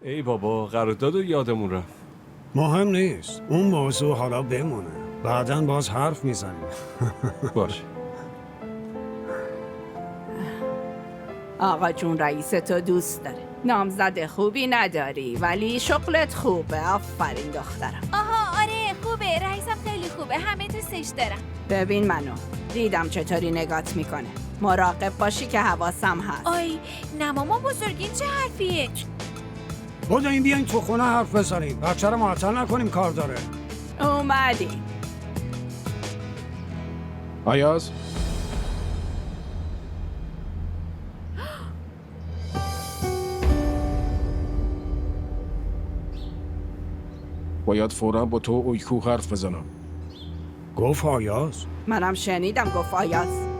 ای بابا قرارداد رو یادمون رفت. مهم نیست. اون موضوع حالا بمونه. بعداً باز حرف میزنیم. باشه. آقا جون رئیس تو دوست داره. نامزد خوبی نداری ولی شغلت خوبه. آفرین دخترم. آها آره خوبه، رئیسم خیلی خوبه، همه دوستش دارم. ببین منو، دیدم چطوری نگات میکنه. مراقب باشی که حواسم هست. آی نه ماما بزرگ، این چه حرفیه؟ این بیاین تو خونه حرف بزنیم. بچه رو معطل نکنیم، کار داره. اومدی. آیاز باید فوراً با تو اویکو حرف بزنم. گفت آیاز. منم شنیدم گفت آیاز.